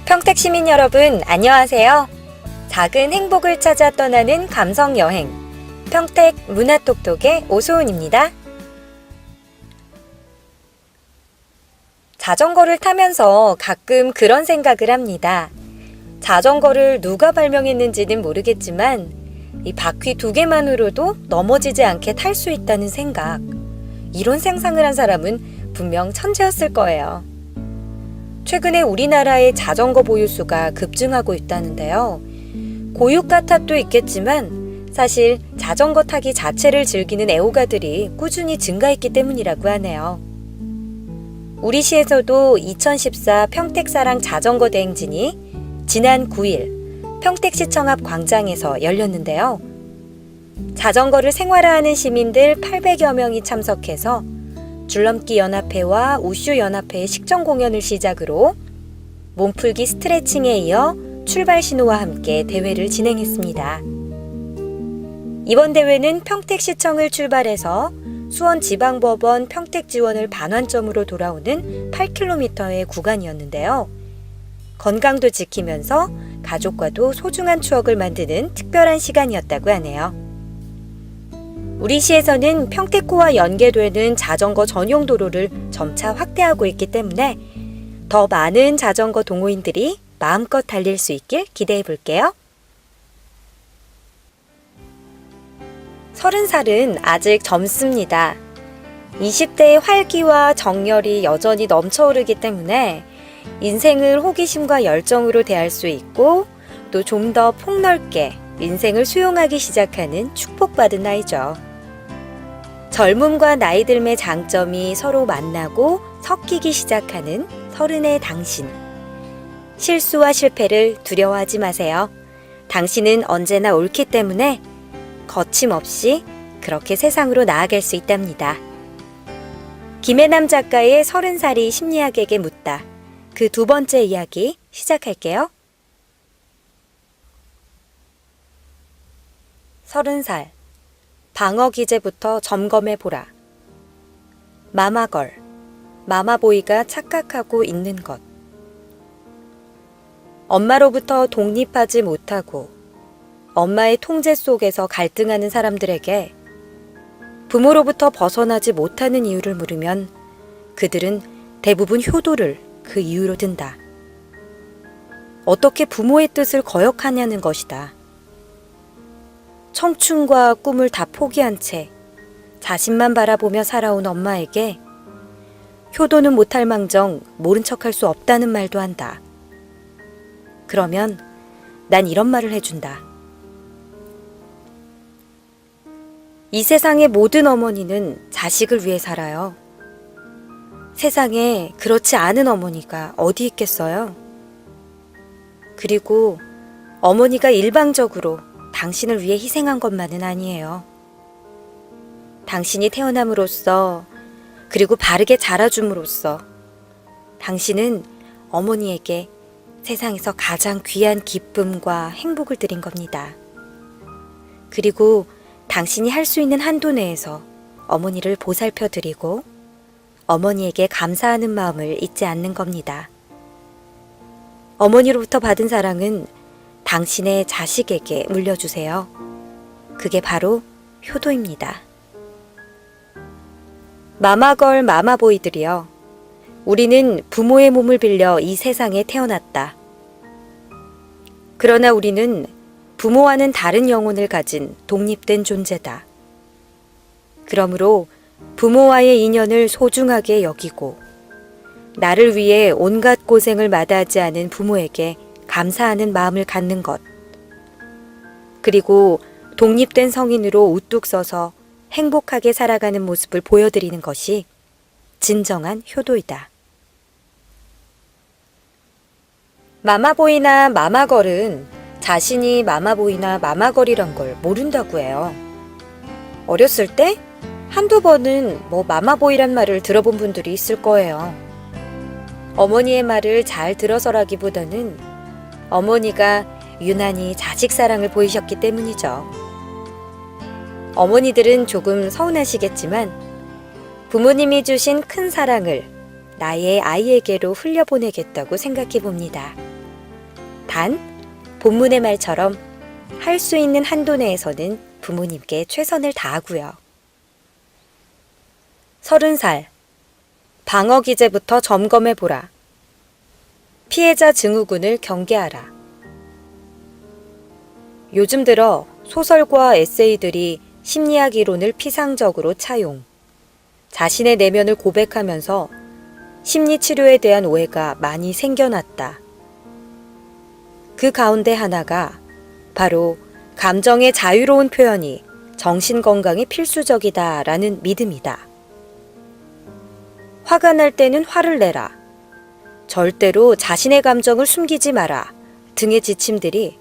평택 시민 여러분, 안녕하세요. 작은 행복을 찾아 떠나는 감성 여행, 평택 문화톡톡의 오소은입니다. 자전거를 타면서 가끔 그런 생각을 합니다. 자전거를 누가 발명했는지는 모르겠지만 이 바퀴 2개만으로도 넘어지지 않게 탈 수 있다는 생각. 이런 상상을 한 사람은 분명 천재였을 거예요. 최근에 우리나라의 자전거 보유수가 급증하고 있다는데요. 고유가 탓도 있겠지만 사실 자전거 타기 자체를 즐기는 애호가들이 꾸준히 증가했기 때문이라고 하네요. 우리 시에서도 2014 평택사랑 자전거 대행진이 지난 9일 평택시청 앞 광장에서 열렸는데요. 자전거를 생활화하는 시민들 800여 명이 참석해서 줄넘기 연합회와 우슈 연합회의 식전 공연을 시작으로 몸풀기 스트레칭에 이어 출발 신호와 함께 대회를 진행했습니다. 이번 대회는 평택시청을 출발해서 수원지방법원 평택지원을 반환점으로 돌아오는 8km의 구간이었는데요. 건강도 지키면서 가족과도 소중한 추억을 만드는 특별한 시간이었다고 하네요. 우리 시에서는 평택호와 연계되는 자전거 전용 도로를 점차 확대하고 있기 때문에 더 많은 자전거 동호인들이 마음껏 달릴 수 있길 기대해 볼게요. 30살은 아직 젊습니다. 20대의 활기와 정열이 여전히 넘쳐오르기 때문에 인생을 호기심과 열정으로 대할 수 있고 또 좀 더 폭넓게 인생을 수용하기 시작하는 축복받은 나이죠. 젊음과 나이 들매 장점이 서로 만나고 섞이기 시작하는 30의 당신. 실수와 실패를 두려워하지 마세요. 당신은 언제나 옳기 때문에 거침없이 그렇게 세상으로 나아갈 수 있답니다. 김혜남 작가의 30살이 심리학에게 묻다. 그 두 번째 이야기 시작할게요. 30살. 방어 기제부터 점검해보라. 마마걸, 마마보이가 착각하고 있는 것. 엄마로부터 독립하지 못하고 엄마의 통제 속에서 갈등하는 사람들에게 부모로부터 벗어나지 못하는 이유를 물으면 그들은 대부분 효도를 그 이유로 든다. 어떻게 부모의 뜻을 거역하냐는 것이다. 청춘과 꿈을 다 포기한 채 자신만 바라보며 살아온 엄마에게 효도는 못할 망정 모른 척할 수 없다는 말도 한다. 그러면 난 이런 말을 해준다. 이 세상의 모든 어머니는 자식을 위해 살아요. 세상에 그렇지 않은 어머니가 어디 있겠어요? 그리고 어머니가 일방적으로 당신을 위해 희생한 것만은 아니에요. 당신이 태어남으로써 그리고 바르게 자라줌으로써 당신은 어머니에게 세상에서 가장 귀한 기쁨과 행복을 드린 겁니다. 그리고 당신이 할 수 있는 한도 내에서 어머니를 보살펴 드리고 어머니에게 감사하는 마음을 잊지 않는 겁니다. 어머니로부터 받은 사랑은 당신의 자식에게 물려주세요. 그게 바로 효도입니다. 마마걸 마마보이들이여, 우리는 부모의 몸을 빌려 이 세상에 태어났다. 그러나 우리는 부모와는 다른 영혼을 가진 독립된 존재다. 그러므로 부모와의 인연을 소중하게 여기고 나를 위해 온갖 고생을 마다하지 않은 부모에게 감사하는 마음을 갖는 것. 그리고 독립된 성인으로 우뚝 서서 행복하게 살아가는 모습을 보여드리는 것이 진정한 효도이다. 마마보이나 마마걸은 자신이 마마보이나 마마걸이란 걸 모른다고 해요. 어렸을 때 한두 번은 마마보이란 말을 들어본 분들이 있을 거예요. 어머니의 말을 잘 들어서라기보다는 어머니가 유난히 자식 사랑을 보이셨기 때문이죠. 어머니들은 조금 서운하시겠지만 부모님이 주신 큰 사랑을 나의 아이에게로 흘려보내겠다고 생각해 봅니다. 단, 본문의 말처럼 할 수 있는 한도 내에서는 부모님께 최선을 다하고요. 30살, 방어 기제부터 점검해보라. 피해자 증후군을 경계하라. 요즘 들어 소설과 에세이들이 심리학 이론을 피상적으로 차용, 자신의 내면을 고백하면서 심리치료에 대한 오해가 많이 생겨났다. 그 가운데 하나가 바로 감정의 자유로운 표현이 정신건강에 필수적이다라는 믿음이다. 화가 날 때는 화를 내라. 절대로 자신의 감정을 숨기지 마라. 등의 지침들이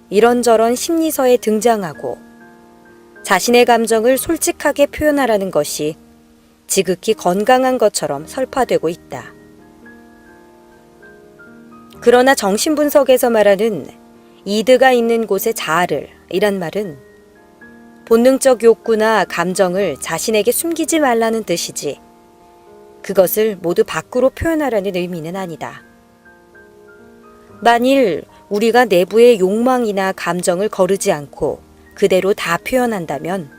이런저런 심리서에 등장하고 자신의 감정을 솔직하게 표현하라는 것이 지극히 건강한 것처럼 설파되고 있다. 그러나 정신분석에서 말하는 이드가 있는 곳에 자아를 이란 말은 본능적 욕구나 감정을 자신에게 숨기지 말라는 뜻이지 그것을 모두 밖으로 표현하라는 의미는 아니다. 만일 우리가 내부의 욕망이나 감정을 거르지 않고 그대로 다 표현한다면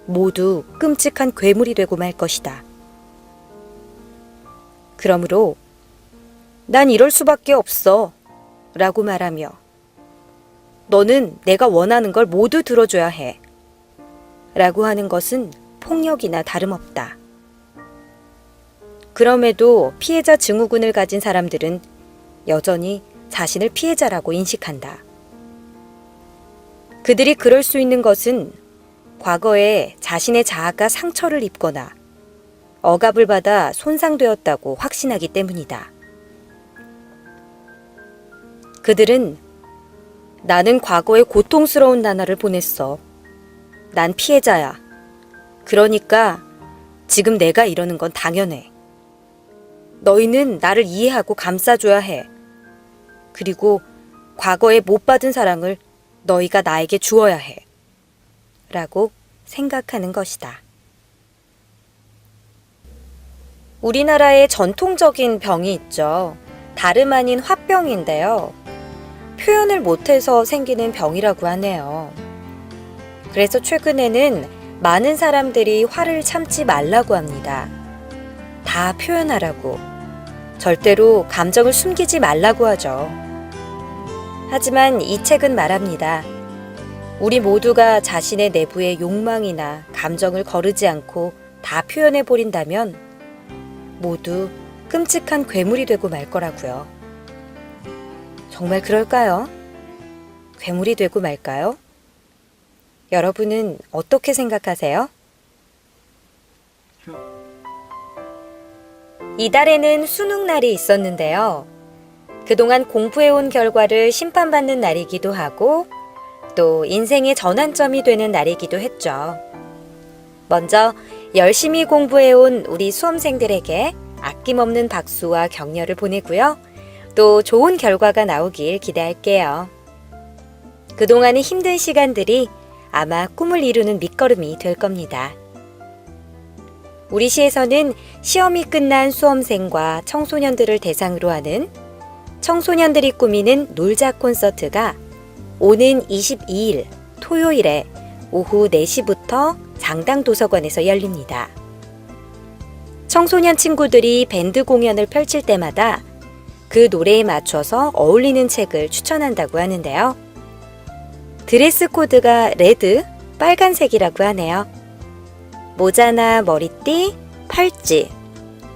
모두 끔찍한 괴물이 되고 말 것이다. 그러므로 난 이럴 수밖에 없어 라고 말하며 너는 내가 원하는 걸 모두 들어줘야 해 라고 하는 것은 폭력이나 다름없다. 그럼에도 피해자 증후군을 가진 사람들은 여전히 자신을 피해자라고 인식한다. 그들이 그럴 수 있는 것은 과거에 자신의 자아가 상처를 입거나 억압을 받아 손상되었다고 확신하기 때문이다. 그들은 나는 과거에 고통스러운 나날을 보냈어. 난 피해자야. 그러니까 지금 내가 이러는 건 당연해. 너희는 나를 이해하고 감싸줘야 해. 그리고 과거에 못 받은 사랑을 너희가 나에게 주어야 해. 라고 생각하는 것이다. 우리나라에 전통적인 병이 있죠. 다름 아닌 화병인데요. 표현을 못해서 생기는 병이라고 하네요. 그래서 최근에는 많은 사람들이 화를 참지 말라고 합니다. 다 표현하라고. 절대로 감정을 숨기지 말라고 하죠. 하지만 이 책은 말합니다. 우리 모두가 자신의 내부의 욕망이나 감정을 거르지 않고 다 표현해버린다면 모두 끔찍한 괴물이 되고 말 거라고요. 정말 그럴까요? 괴물이 되고 말까요? 여러분은 어떻게 생각하세요? 이달에는 수능날이 있었는데요. 그동안 공부해온 결과를 심판받는 날이기도 하고 또 인생의 전환점이 되는 날이기도 했죠. 먼저 열심히 공부해온 우리 수험생들에게 아낌없는 박수와 격려를 보내고요. 또 좋은 결과가 나오길 기대할게요. 그동안의 힘든 시간들이 아마 꿈을 이루는 밑거름이 될 겁니다. 우리 시에서는 시험이 끝난 수험생과 청소년들을 대상으로 하는 청소년들이 꾸미는 놀자 콘서트가 오는 22일 토요일에 오후 4시부터 장당도서관에서 열립니다. 청소년 친구들이 밴드 공연을 펼칠 때마다 그 노래에 맞춰서 어울리는 책을 추천한다고 하는데요. 드레스 코드가 레드, 빨간색이라고 하네요. 모자나 머리띠, 팔찌,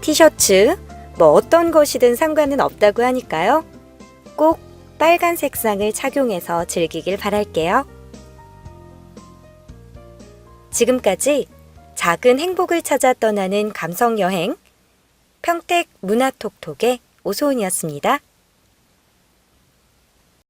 티셔츠, 뭐 어떤 것이든 상관은 없다고 하니까요. 꼭 빨간 색상을 착용해서 즐기길 바랄게요. 지금까지 작은 행복을 찾아 떠나는 감성여행 평택 문화톡톡의 오소은이었습니다.